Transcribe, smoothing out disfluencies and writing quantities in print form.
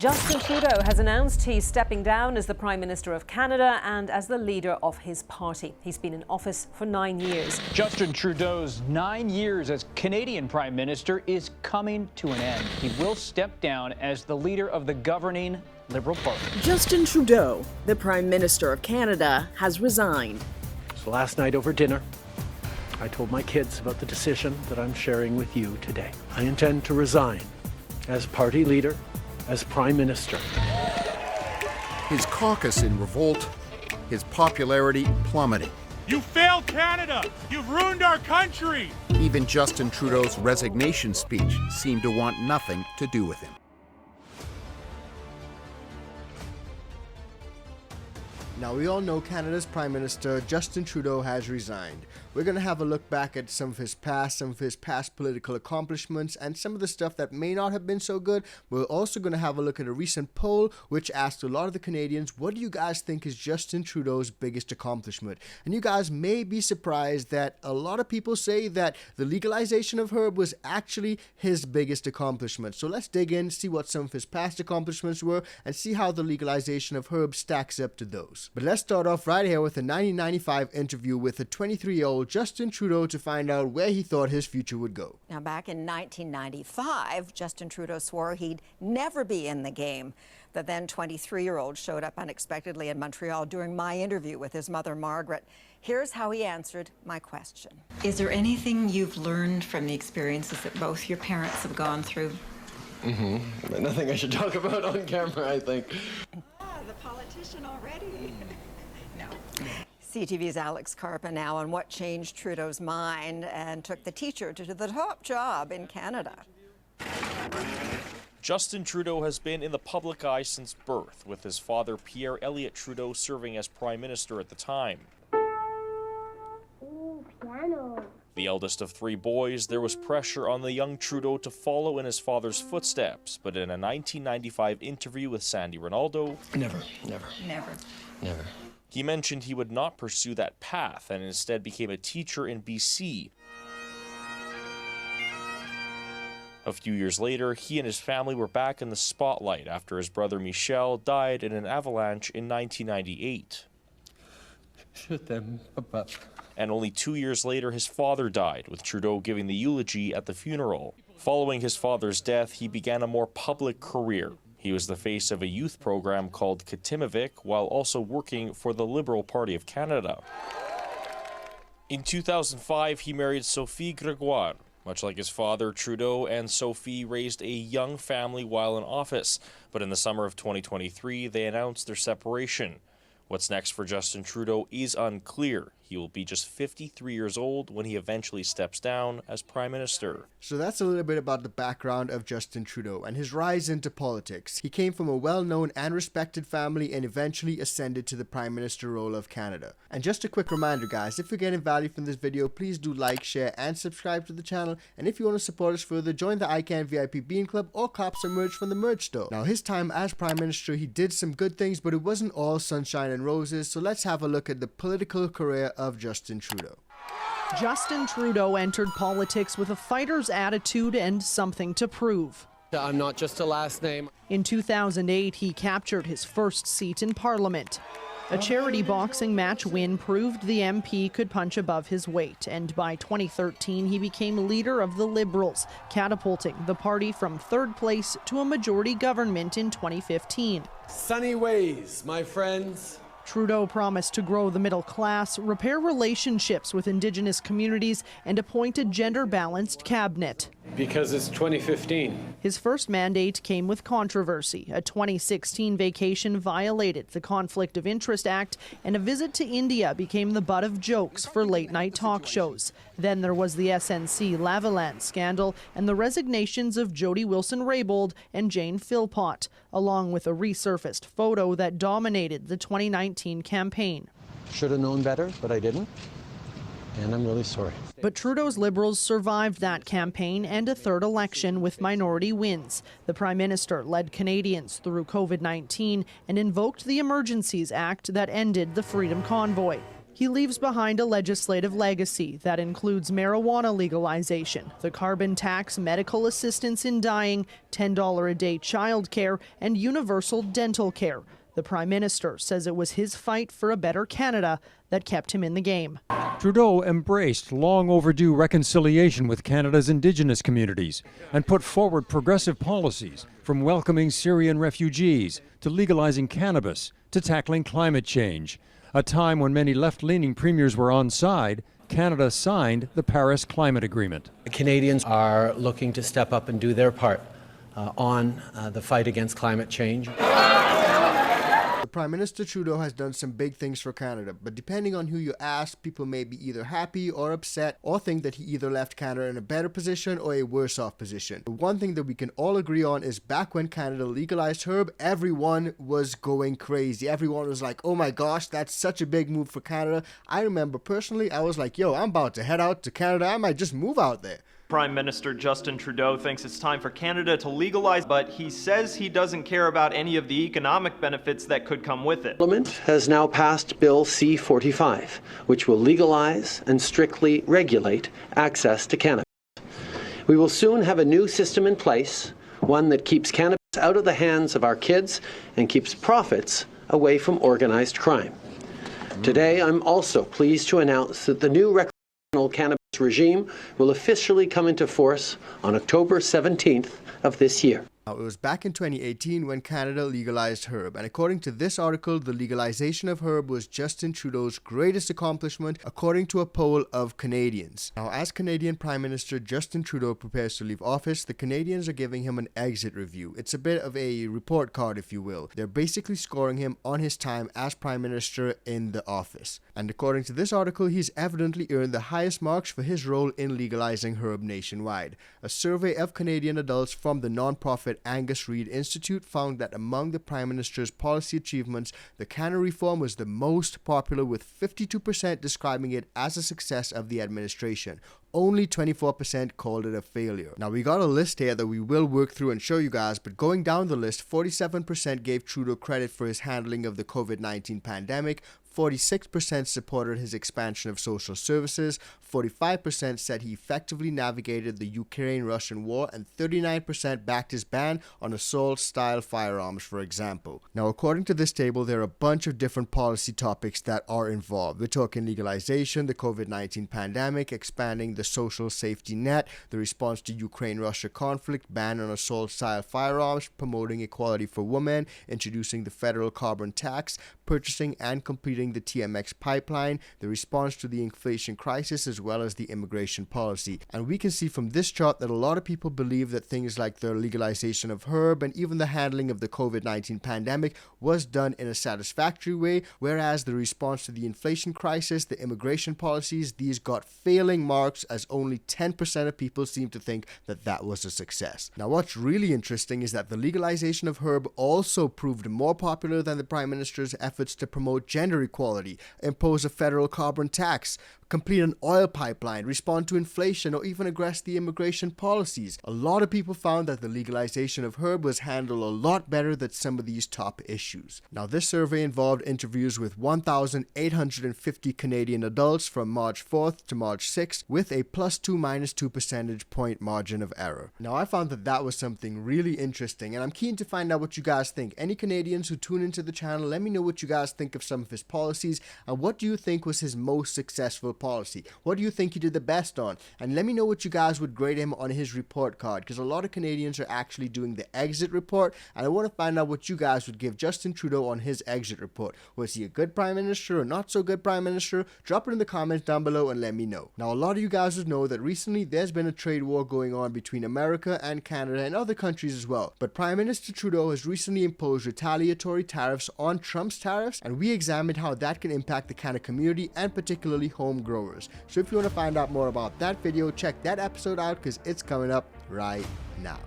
Justin Trudeau has announced he's stepping down as the Prime Minister of Canada and as the leader of his party. He's been in office for 9 years. Justin Trudeau's 9 years as Canadian Prime Minister is coming to an end. He will step down as the leader of the governing Liberal Party. Justin Trudeau, the Prime Minister of Canada, has resigned. So last night over dinner, I told my kids about the decision that I'm sharing with you today. I intend to resign as party leader, as Prime Minister. His caucus in revolt, his popularity plummeting. You failed Canada! You've ruined our country! Even Justin Trudeau's resignation speech seemed to want nothing to do with him. Now, we all know Canada's Prime Minister, Justin Trudeau, has resigned. We're going to have a look back at some of his past political accomplishments, and some of the stuff that may not have been so good. We're also going to have a look at a recent poll which asked a lot of the Canadians, what do you guys think is Justin Trudeau's biggest accomplishment? And you guys may be surprised that a lot of people say that the legalization of herb was actually his biggest accomplishment. So let's dig in, see what some of his past accomplishments were, and see how the legalization of herb stacks up to those. But let's start off right here with a 1995 interview with a 23-year-old Justin Trudeau to find out where he thought his future would go. Now, back in 1995, Justin Trudeau swore he'd never be in the game. The then 23-year-old showed up unexpectedly in Montreal during my interview with his mother, Margaret. Here's how he answered my question. Is there anything you've learned from the experiences that both your parents have gone through? But nothing I should talk about on camera, I think. The politician already. No. CTV's Alex Carpa now on what changed Trudeau's mind and took the teacher to the top job in Canada. Justin Trudeau has been in the public eye since birth, with his father Pierre Elliott Trudeau serving as Prime Minister at the time. Ooh, piano. The eldest of 3 boys, there was pressure on the young Trudeau to follow in his father's footsteps, but in a 1995 interview with Sandy Ronaldo, Never. he mentioned he would not pursue that path and instead became a teacher in BC. A few years later, he and his family were back in the spotlight after his brother Michel died in an avalanche in 1998. And only 2 years later, his father died, with Trudeau giving the eulogy at the funeral. Following his father's death, he began a more public career. He was the face of a youth program called Katimavik, while also working for the Liberal Party of Canada. In 2005, he married Sophie Gregoire. Much like his father, Trudeau and Sophie raised a young family while in office, but in the summer of 2023, they announced their separation. What's next for Justin Trudeau is unclear. He will be just 53 years old when he eventually steps down as Prime Minister. So that's a little bit about the background of Justin Trudeau and his rise into politics. He came from a well-known and respected family and eventually ascended to the Prime Minister role of Canada. And just a quick reminder, guys, if you're getting value from this video, please do like, share, and subscribe to the channel. And if you want to support us further, join the ICANN VIP Bean Club or cop some merch from the merch store. Now, his time as Prime Minister, he did some good things, but it wasn't all sunshine and roses. So let's have a look at the political career of Justin Trudeau. Justin Trudeau entered politics with a fighter's attitude and something to prove. I'm not just a last name. In 2008, he captured his first seat in Parliament. A charity boxing match win proved the MP could punch above his weight, and by 2013 he became leader of the Liberals, catapulting the party from 3rd place to a majority government in 2015. Sunny ways, my friends. Trudeau promised to grow the middle class, repair relationships with Indigenous communities, and appoint a gender-balanced cabinet. Because it's 2015. His first mandate came with controversy. A 2016 vacation violated the Conflict of Interest Act, and a visit to India became the butt of jokes for late-night talk shows. Then there was the SNC Lavalin scandal and the resignations of Jody Wilson-Raybould and Jane Philpott, along with a resurfaced photo that dominated the 2019 campaign. Should have known better, but I didn't. And I'm really sorry. But Trudeau's Liberals survived that campaign and a 3rd election with minority wins. The Prime Minister led Canadians through COVID-19 and invoked the Emergencies Act that ended the Freedom Convoy. He leaves behind a legislative legacy that includes marijuana legalization, the carbon tax, medical assistance in dying, $10 a day childcare, and universal dental care. The Prime Minister says it was his fight for a better Canada that kept him in the game. Trudeau embraced long overdue reconciliation with Canada's Indigenous communities and put forward progressive policies, from welcoming Syrian refugees to legalizing cannabis to tackling climate change. A time when many left-leaning premiers were on side, Canada signed the Paris Climate Agreement. Canadians are looking to step up and do their part on the fight against climate change. Prime Minister Trudeau has done some big things for Canada, but depending on who you ask, people may be either happy or upset or think that he either left Canada in a better position or a worse off position. The one thing that we can all agree on is back when Canada legalized herb, everyone was going crazy. Everyone was like, oh my gosh, that's such a big move for Canada. I remember personally, I was like, yo, I'm about to head out to Canada. I might just move out there. Prime Minister Justin Trudeau thinks it's time for Canada to legalize, but he says he doesn't care about any of the economic benefits that could come with it. Parliament has now passed Bill C-45, which will legalize and strictly regulate access to cannabis. We will soon have a new system in place, one that keeps cannabis out of the hands of our kids and keeps profits away from organized crime. Today, I'm also pleased to announce that the new recreational cannabis regime will officially come into force on October 17th of this year. It was back in 2018 when Canada legalized herb, and according to this article, the legalization of herb was Justin Trudeau's greatest accomplishment according to a poll of Canadians. Now, as Canadian Prime Minister Justin Trudeau prepares to leave office, the Canadians are giving him an exit review. It's a bit of a report card, if you will. They're basically scoring him on his time as Prime Minister in the office. And according to this article, he's evidently earned the highest marks for his role in legalizing herb nationwide. A survey of Canadian adults from the non-profit Angus Reid Institute found that among the Prime Minister's policy achievements, the canna reform was the most popular, with 52% describing it as a success of the administration. Only 24% called it a failure. Now, we got a list here that we will work through and show you guys, but going down the list, 47% gave Trudeau credit for his handling of the COVID-19 pandemic, 46% supported his expansion of social services, 45% said he effectively navigated the Ukraine-Russian war, and 39% backed his ban on assault-style firearms, for example. Now, according to this table, there are a bunch of different policy topics that are involved. We're talking legalization, the COVID-19 pandemic, expanding the social safety net, the response to Ukraine-Russia conflict, ban on assault-style firearms, promoting equality for women, introducing the federal carbon tax, purchasing and completing the TMX pipeline, the response to the inflation crisis, as well as the immigration policy. And we can see from this chart that a lot of people believe that things like the legalization of herb and even the handling of the COVID-19 pandemic was done in a satisfactory way, whereas the response to the inflation crisis, the immigration policies, these got failing marks, as only 10% of people seem to think that that was a success. Now, what's really interesting is that the legalization of herb also proved more popular than the Prime Minister's efforts to promote gender equality, impose a federal carbon tax, complete an oil pipeline, respond to inflation, or even address the immigration policies. A lot of people found that the legalization of herb was handled a lot better than some of these top issues. Now, this survey involved interviews with 1,850 Canadian adults from March 4th to March 6th, with a +2 - 2 percentage point margin of error. Now, I found that that was something really interesting, and I'm keen to find out what you guys think. Any Canadians who tune into the channel, let me know what you guys think of some of his policies, and what do you think was his most successful policy? What do you think he did the best on? And let me know what you guys would grade him on his report card, because a lot of Canadians are actually doing the exit report, and I want to find out what you guys would give Justin Trudeau on his exit report. Was he a good Prime Minister or not so good Prime Minister? Drop it in the comments down below and let me know. Now, a lot of you guys would know that recently there's been a trade war going on between America and Canada and other countries as well, but Prime Minister Trudeau has recently imposed retaliatory tariffs on Trump's tariffs, and we examined how that can impact the Canada community and particularly home growers. So if you want to find out more about that video, check that episode out, because it's coming up right now.